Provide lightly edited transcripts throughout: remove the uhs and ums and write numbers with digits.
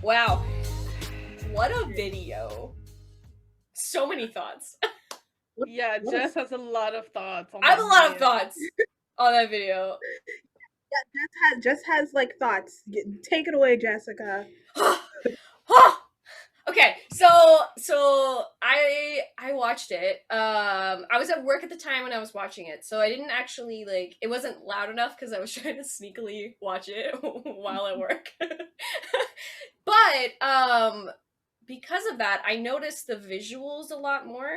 Wow. What a video. So many thoughts. Yeah, Jess has a lot of thoughts on I have that a lot of video. thoughts on that video. Yeah, Jess has like thoughts. Take it away, Jessica. Okay, so I watched it. I was at work at the time when I was watching it, so I didn't actually like it wasn't loud enough because I was trying to sneakily watch it while at work. But because of that, I noticed the visuals a lot more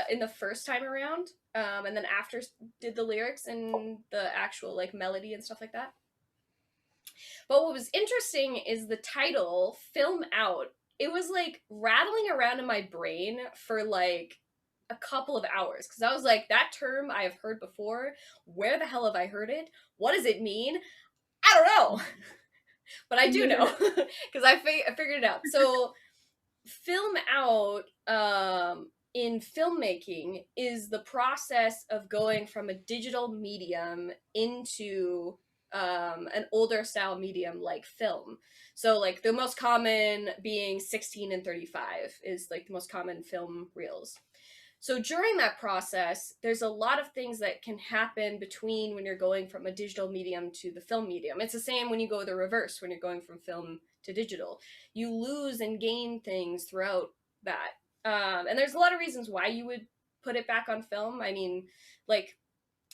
in the first time around, and then after did the lyrics and the actual like melody and stuff like that. But what was interesting is the title, Film Out. It was like rattling around in my brain for like a couple of hours because I was like, that term I have heard before. Where the hell have I heard it? What does it mean? I don't know. But I do know because I figured it out. So, film out in filmmaking is the process of going from a digital medium into an older style medium like film. So like the most common being 16 and 35 is like the most common film reels. So during that process, there's a lot of things that can happen between when you're going from a digital medium to the film medium. It's the same when you go the reverse, when you're going from film to digital. You lose and gain things throughout that. And there's a lot of reasons why you would put it back on film. I mean, like,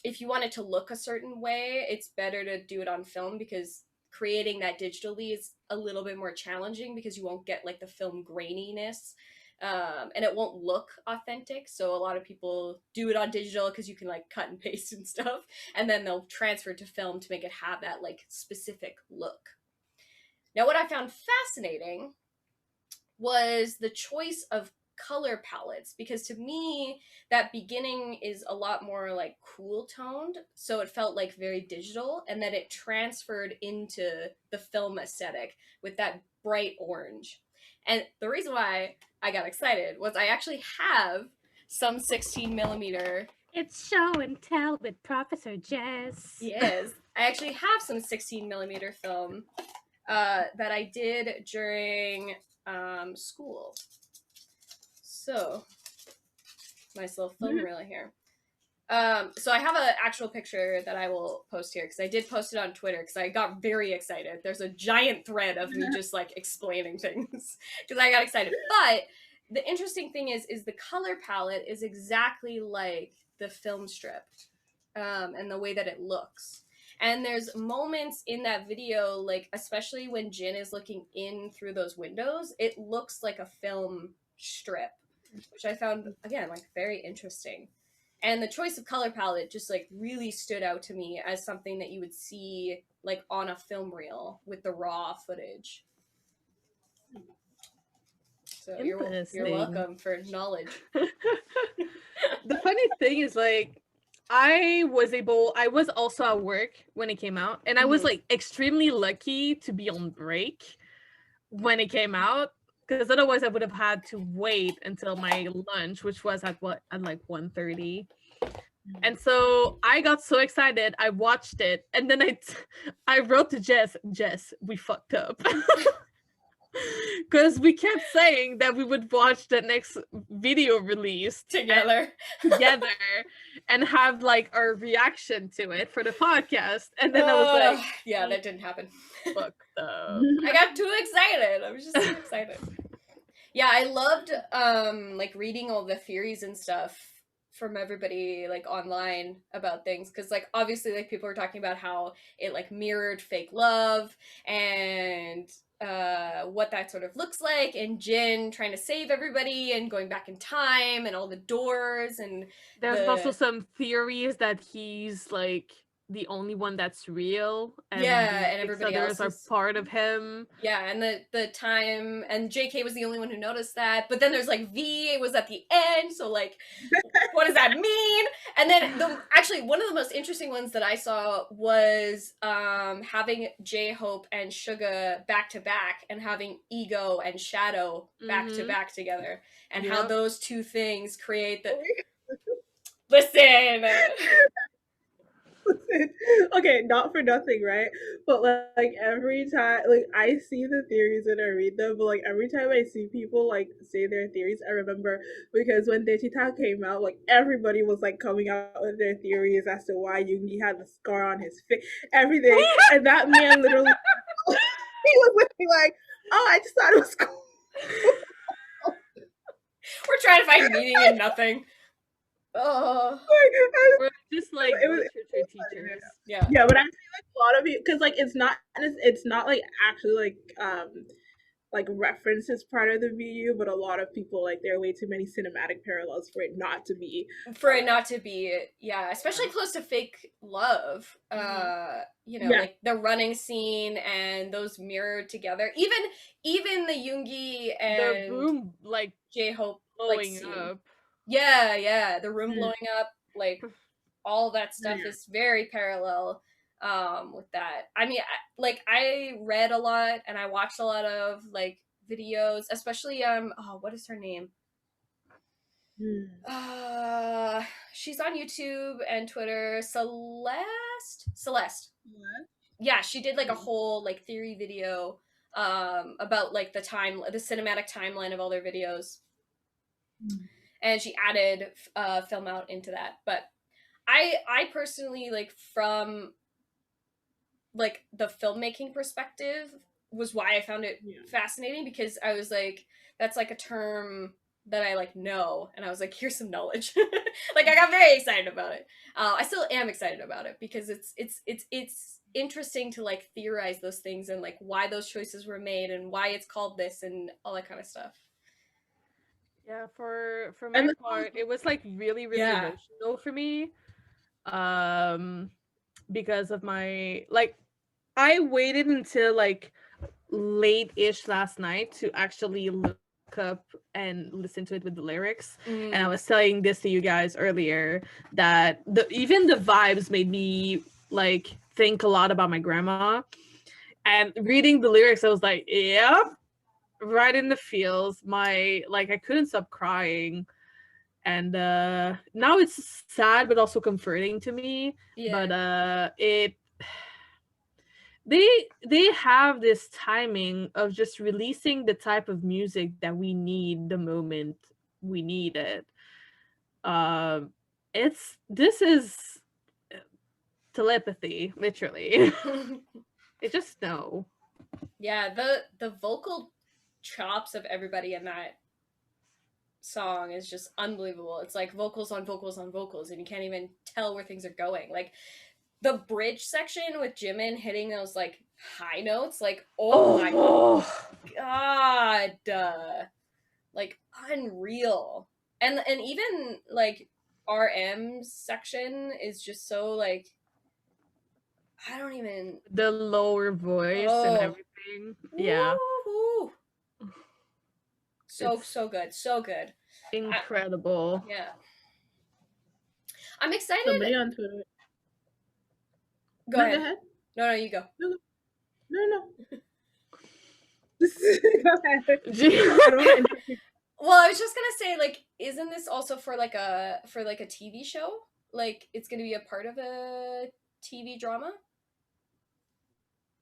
if you want it to look a certain way, it's better to do it on film because creating that digitally is a little bit more challenging because you won't get like the film graininess, and it won't look authentic. So a lot of people do it on digital because you can like cut and paste and stuff, and then they'll transfer to film to make it have that like specific look. Now, what I found fascinating was the choice of color palettes, because to me that beginning is a lot more like cool toned, so it felt like very digital, and then it transferred into the film aesthetic with that bright orange. And the reason why I got excited was I actually have some 16 millimeter. It's show and tell with Professor Jess. Yes, I actually have some 16 millimeter film that I did during school. So, nice little film reel here. So I have an actual picture that I will post here because I did post it on Twitter because I got very excited. There's a giant thread of me just like explaining things because I got excited. But the interesting thing is the color palette is exactly like the film strip, and the way that it looks. And there's moments in that video, like especially when Jin is looking in through those windows, it looks like a film strip, which I found, again, like very interesting. And the choice of color palette just like really stood out to me as something that you would see like on a film reel with the raw footage. So you're welcome for knowledge. The funny thing is, like, I was also at work when it came out, and I was like extremely lucky to be on break when it came out, because otherwise I would have had to wait until my lunch, which was at like 1:30. And so I got so excited, I watched it, and then I wrote to Jess, we fucked up. Because we kept saying that we would watch the next video release together and have like our reaction to it for the podcast. And then I was like, yeah, that didn't happen. Fuck up. I got too excited. I was just so excited. Yeah, I loved like reading all the theories and stuff from everybody like online about things, because like obviously like people were talking about how it like mirrored fake love and what that sort of looks like, and Jin trying to save everybody and going back in time and all the doors, and there's also some theories that he's like the only one that's real, and and everybody else are part of him. Yeah, and the time, and JK was the only one who noticed that. But then there's like V, it was at the end, so like what does that mean? And then actually one of the most interesting ones that I saw was having J-Hope and Suga back to back, and having Ego and Shadow back to back together, and how those two things create the listen. Listen, okay, not for nothing, right? But like every time, like I see the theories and I read them, but like every time I see people like say their theories, I remember because when Dechita came out, like everybody was like coming out with their theories as to why Yoongi had the scar on his face, everything, and that man literally, he was literally like, "Oh, I just thought it was cool." We're trying to find meaning in nothing. Oh, We're just like It was literature teachers. yeah. yeah, but I feel like a lot of you because like it's not like actually like reference as part of the video, but a lot of people like there are way too many cinematic parallels for it not to be. For it not to be, yeah, especially close to fake love. You know, Yeah. like the running scene and those mirrored together. Even the Yoongi The and room like J-Hope like blowing scene. up. Yeah, the room Mm. blowing up, like all that stuff Yeah. is very parallel with that. I mean, I read a lot and I watched a lot of like videos, especially what is her name? Mm. She's on YouTube and Twitter. Celeste. What? Yeah, she did like a whole like theory video about like the cinematic timeline of all their videos. Mm. And she added film out into that. But I personally, like, from like the filmmaking perspective, was why I found it fascinating, because I was like, that's like a term that I like know, and I was like, here's some knowledge. Like, I got very excited about it. I still am excited about it because it's interesting to like theorize those things and like why those choices were made and why it's called this and all that kind of stuff. Yeah, for And my part, it was like really Yeah. emotional for me. Because of my like I waited until like late-ish last night to actually look up and listen to it with the lyrics. And I was telling this to you guys earlier that even the vibes made me like think a lot about my grandma. And reading the lyrics, I was like, yep, right in the feels. I couldn't stop crying. And now it's sad but also comforting to me. Yeah. But they have this timing of just releasing the type of music that we need the moment we need it. This is telepathy, literally. They just know. Yeah, the vocal chops of everybody in that song is just unbelievable. It's like vocals on vocals on vocals, and you can't even tell where things are going. Like the bridge section with Jimin hitting those like high notes, like my god, like unreal. And even like RM's section is just so like, I don't even, the lower voice and everything. Yeah. woo-hoo. So good, so good, Incredible. yeah. I'm excited. Somebody on Twitter. Go ahead. No, you go. No. Go ahead. I don't want to Well, I was just gonna say, like, isn't this also for like a TV show? Like, it's gonna be a part of a TV drama.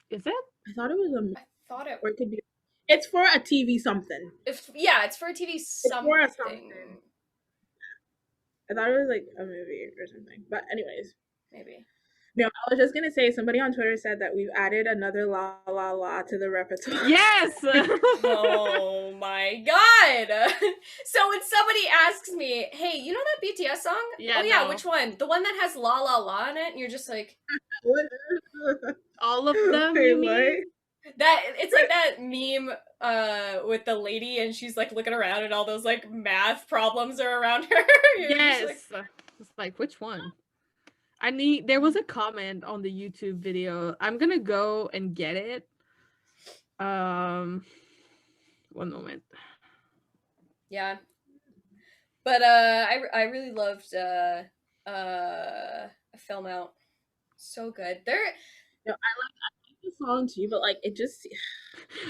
Is it? I thought it was I thought it. or it could be. It's for a TV something. It's for a TV something. For a something. I thought it was like a movie or something. But anyways. Maybe. No, I was just gonna say somebody on Twitter said that we've added another la la la to the repertoire. Yes. Oh my god! So when somebody asks me, "Hey, you know that BTS song?" Yeah, yeah, no. which one? The one that has "La La La" in it, and you're just like, All of them. Wait, you mean? what? that. It's like that meme with the lady, and she's like looking around, and all those like math problems are around her. Yes. It's like, which one? There was a comment on the YouTube video. I'm gonna go and get it. One moment. Yeah. But I really loved Film Out. So good. No, I like the song too, but like it just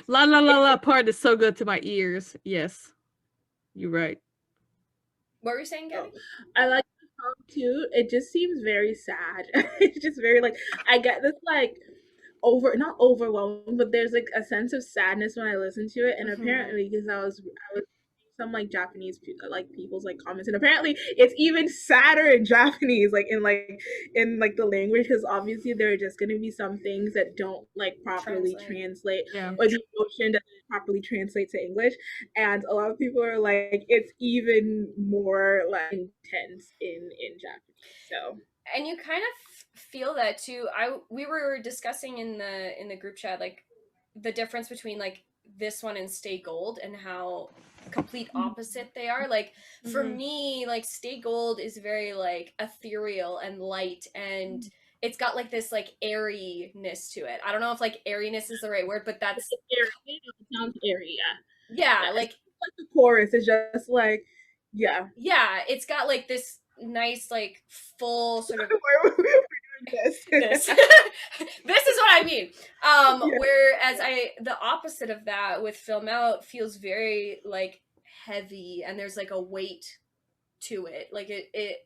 La la la la part is so good to my ears. Yes. You're right. What were you saying, Gabby? I like too. It just seems very sad. It's just very like I get this like not overwhelmed, but there's like a sense of sadness when I listen to it. And apparently, because I was some like Japanese like people's like comments, and apparently it's even sadder in Japanese, like in like the language, because obviously there are just gonna be some things that don't like properly translate, or the emotion doesn't properly translate to English, and a lot of people are like it's even more like intense in Japanese. So And you kind of feel that too. We were discussing in the group chat like the difference between like this one and Stay Gold and how complete opposite they are. Like for me, like Stay Gold is very like ethereal and light, and it's got like this like airiness to it. I don't know if like airiness is the right word, but that's airy. It sounds airy, yeah, like the chorus is just like yeah, it's got like this nice like full sort of this. this is what I mean. Whereas the opposite of that with Film Out feels very like heavy, and there's like a weight to it. Like it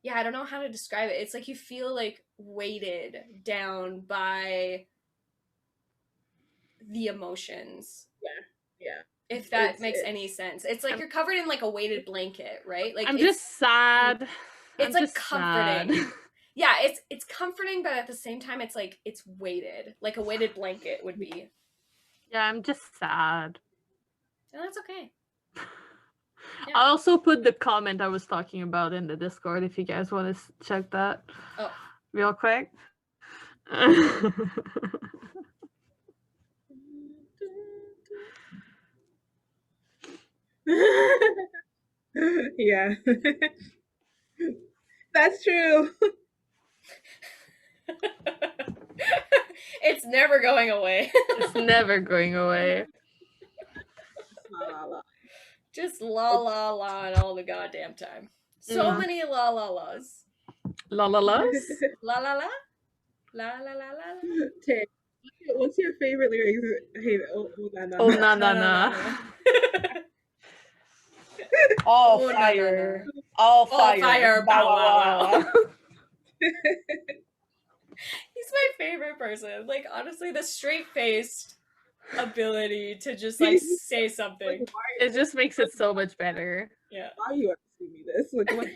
yeah, I don't know how to describe it. It's like you feel like weighted down by the emotions. Yeah. If that makes any sense. It's like you're covered in like a weighted blanket, right? Like I'm just sad. It's I'm like comforting. Yeah, it's comforting, but at the same time it's like it's weighted. Like a weighted blanket would be. Yeah, I'm just sad. And that's okay. Yeah. I also put the comment I was talking about in the Discord if you guys want to check that. Oh. Real quick. Yeah. That's true. It's never going away. It's never going away. La, la. Just la la la and all the goddamn time. So many la la las. La la las? La la la? La la la la la. Tay, what's your favorite lyrics? Hey, oh na na. Oh na na na. All fire. All fire. Bow wow wow. He's my favorite person. Like honestly, the straight-faced ability to just like say something. It just makes it so much better. Yeah. Why are you asking me this? Like what?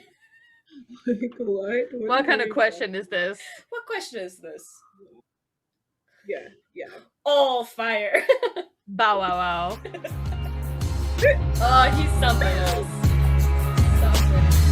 Like, what? What kind of question is this? What question is this? Yeah. All fire. Bow wow wow. Oh, he's something else. Something.